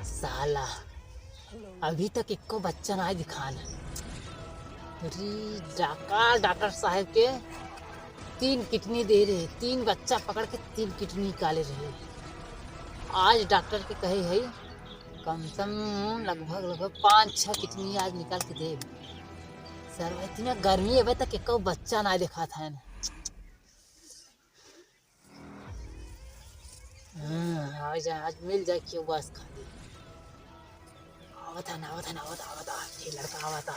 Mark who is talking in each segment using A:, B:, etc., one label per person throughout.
A: साला अभी तक इक्को बच्चा ना दिखान। अरे डॉक्टर साहब के 3 किडनी दे रहे, 3 बच्चा पकड़ के 3 किडनी निकाले रहे। आज डॉक्टर के कहे है कम से कम लगभग 5-6 किडनी आज निकाल के दे। सर इतना गर्मी अभी तक इक्को बच्चा ना दिखा था। आज मिल जाए क्यों बस खाली आवता ये लड़का आवता।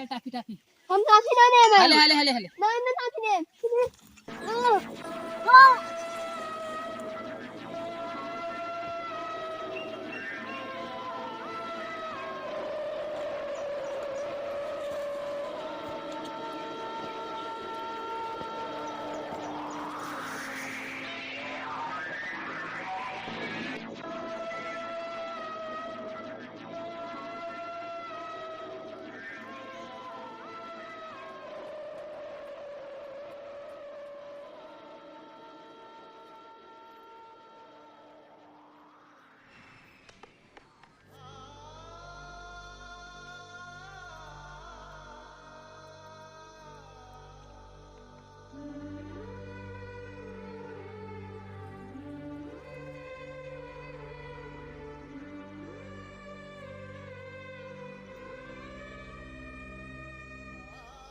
A: टाफी
B: हम काफी ना दे भाई
A: हले
B: नहीं मैं काफी दे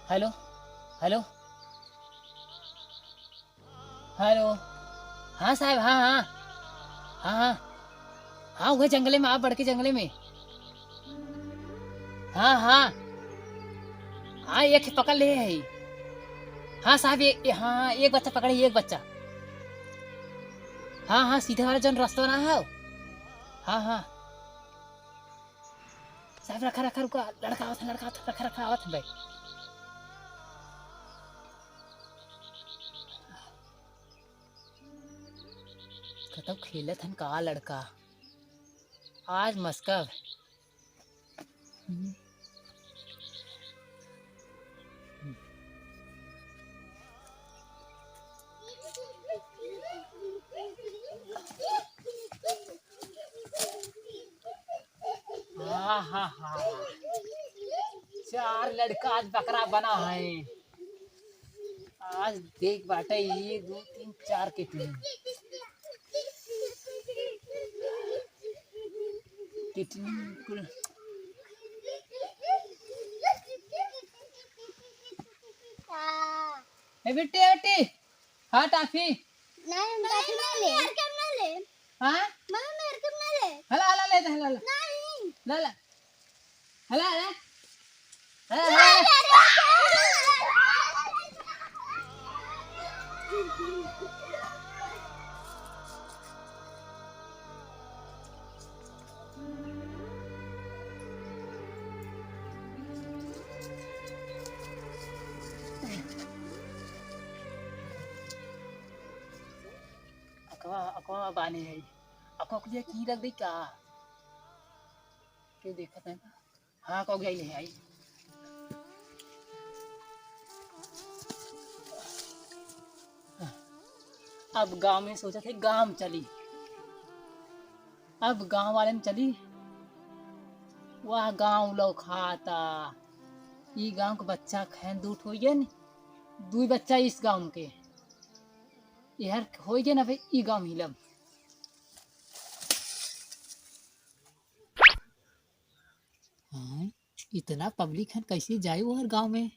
A: हेलो हेलो हेलो हाँ साहब हाँ वह जंगले में आप बढ़ के जंगले में हाँ एक पकड़ ले है। हाँ साहब हाँ एक बच्चा पकड़े एक बच्चा। हाँ सीधे वाला जन रास्ता ना है। हाँ साहब रखा रुका लड़का आवत रखा आवत भाई। कतब खेलत हन का लड़का आज मस्कब। हाँ 4 लड़का आज बकरा बना है। आज देख बाटे 1 2 3 4 के टीम कितनी बेटे हाँ टाफी
B: नहीं काफी ना ले यार कम ना ले
A: हाँ
B: मैं मेरे कम ना ले
A: हला ले
B: नहीं
A: अकवा बाने है अकवा के लिए की रख दे का क्यों देखत है। हाँ को गई है आई अब गांव में सोचा थे गांव चली। अब गांव वाले में चली वह गांव लोग खाता ये गांव का बच्चा खैन दूठ हो गया न 2 बच्चा इस गांव के यार हो गया ना भाई ई गांव हिलब। हाँ इतना पब्लिक है कैसे जाए वो हर गांव में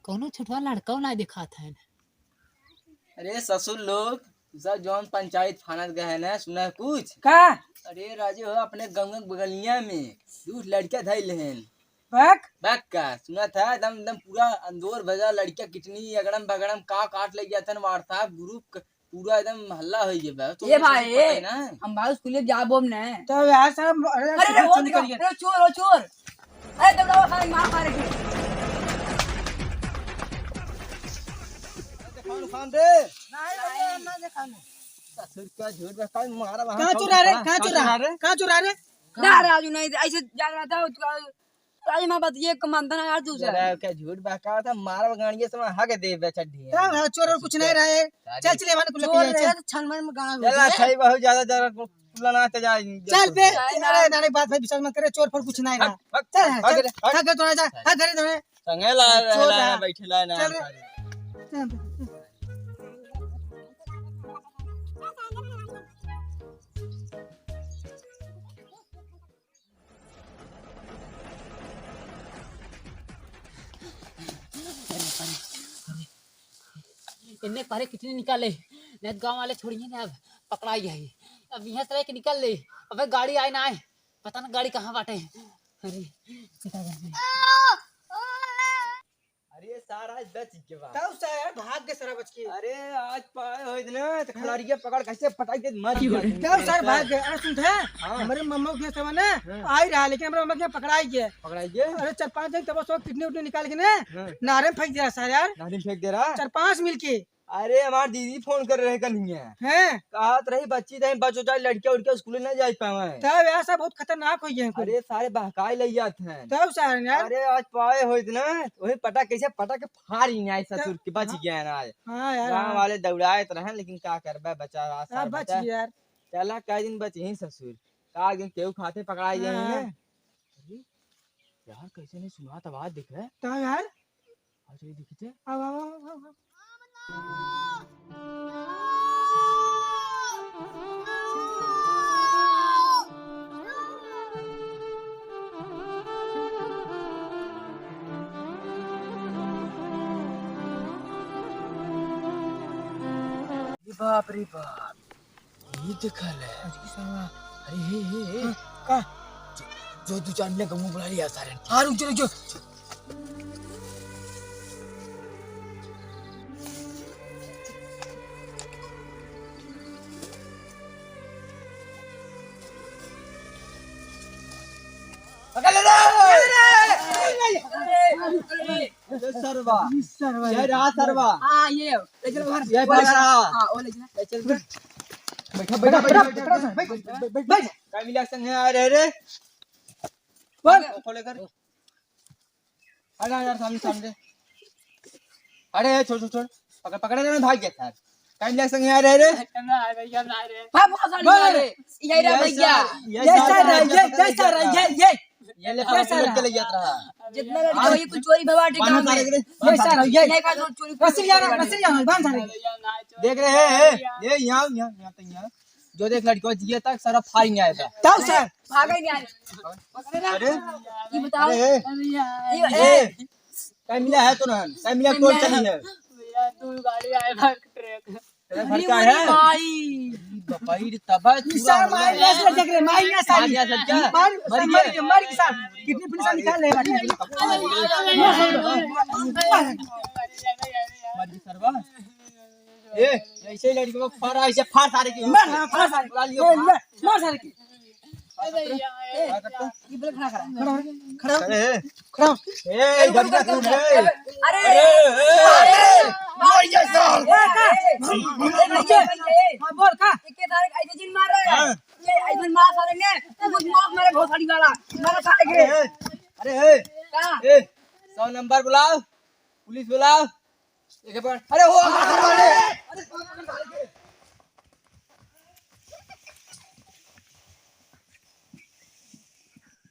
A: कौनो छोटवा लड़का ना दिखा था।
C: अरे ससुर लोग सब जौन पंचायत फानत गए ना सुना कुछ
D: का
C: अरे राजू हो अपने गाँव बगलिया में 2 लड़कियां धैल हैं
D: बक
C: का सुना था एकदम पूरा अंदोर भजा लड़कियां कितनी अगड़म बगड़म का काट ले गया था व्हाट्सएप ग्रुप पूरा एकदम हल्ला हो गया। तो
D: ये भाई
C: पता है ना
D: हम बाहर स्कूल जाबो ने
E: तो यार सब
D: अरे वो चोर अरे दबड़ा खा मार मार के
C: खान रे
D: ना देखा
C: ससुर का झूठ बता मारा वहां
D: कहां चुरा रे कहां चुरा रे ना राजू नहीं ऐसे जा रहा था आज मैं बात ये कमांदा ना यार दूसरा
C: अरे क्या झूठ बका था मारा गाड़िए से हक दे बेचड्डी
D: हां चोर और कुछ नहीं रहे चल चले माने कुल चल छन में गाना
C: चला खाई बहुत ज्यादा जरा कुला ना जा
D: चल बे अरे नानी बात भाई विश्वास मत करे चोर पर कुछ नहीं रहा चल चल थोड़ा जा घरे थोड़ा
C: संगे ला बैठे ला ना
D: चल
A: इन्ने पारे कितने निकाले नहीं गांव वाले छोड़िए ना अब पकड़ाई है अब यहाँ से लेके निकल ले अबे गाड़ी आए ना आए पता ना गाड़ी कहाँ बाटे अरे पिता जाने
C: अरे सारा बच के बाद
D: ताऊ सा यार भाग के सारा बच के
C: अरे आज पाए होई ना तो खिलाड़िया पकड़ कैसे पटाई के मर
D: ताऊ सर भाग गए अरे सुन थे हमारे मम्मा के समय ना आ ही रहा लेकिन हमारे मम्मा के पकड़ाई गए अरे 4-5 दिन तब सब किडनी उडनी निकाल के ना नारे में फेंक दिया सर यार
C: नारी फेंक दे रहा
D: 4-5 मिलके
C: अरे हमार दीदी फोन कर रहे कन्हैया
D: हैं
C: कहत रही बच्ची दही बच्चों चाहे लड़कियां उड़कियां स्कूल नहीं जा पावे
D: तब ऐसा बहुत खतरनाक हो गया है
C: अरे सारे बहकाए ले जाते हैं
D: तब सर यार
C: अरे आज पाए होई ना वही पटा कैसे पटा के फाड़ी नहीं आई ससुर के बच गया ना आज
D: हां यार
C: गांव वाले दौड़ाए रहे लेकिन क्या करबे बचा रास्ता
D: बच गया यार
C: चला कई दिन बचे ही ससुर का दिन केहू खाते पकड़ाई जाए ना यार कैसे नहीं सुना था बात दिख रहा है
D: तब यार
C: आज ये दिखते
D: अब
C: बाप रे बाप ये दिखा ले अरे हे
D: का
C: जो तू चांदने का मुंह बुला लिया सारे
D: हां रुक जो
C: पकड़ ले सरवा ये रहा सरवा
D: हां ये ले चल बाहर
C: ये पकड़ रहा
D: हां वो ले चल
C: बैठा बैठ काय मिला संग है अरे रे
D: बोल
C: खोले कर अरे यार सामने सामने अरे छोड़ छोड़ पकड़ पकड़ ना भाग गया सर काय मिला संग है अरे रे
D: हां बहुत सारी ये रे भैया
C: ये ले पकड़ ले जाता रहा
D: जितना लड़का ये कुछ चोरी भवाटी काम है ये सारा ये नहीं का चोरी बस जाना बांध सारे
C: देख रहे हैं ये यहाँ तक यहाँ जो देख लड़की जिया तक सारा फायरिंग आएगा
D: तब सर भागे नहीं आए
C: अरे
D: ये बताओ
C: ये काय मिला है तो ना काय मिला टोल चली है
A: तू गाड़ी आए भाग ट्रक
C: तेरा घर का है
D: भाई
C: भाई तबा
D: सर मार ऐसे देख रहे मार ना सारी
C: मार क्या
D: मार के साथ कितनी पुलिस निकाल ले
C: मर्जी सरवा ए ऐसे लड़की को फाड़ा ऐसे फाड़ सारे की
D: मार सारे की ये बोल खड़ा
C: खड़ा ए गड्ढा कूद ले
D: अरे
C: मार जा साल
D: हां बोल का के सारे ऐसे जिन मार रहे हैं ये ऐसे मार सारे ने कुछ मार मेरे बहुत सारी वाला मार सारे के
C: अरे
D: का
C: ए 100 नंबर बुलाओ पुलिस बुलाओ एक बार अरे हो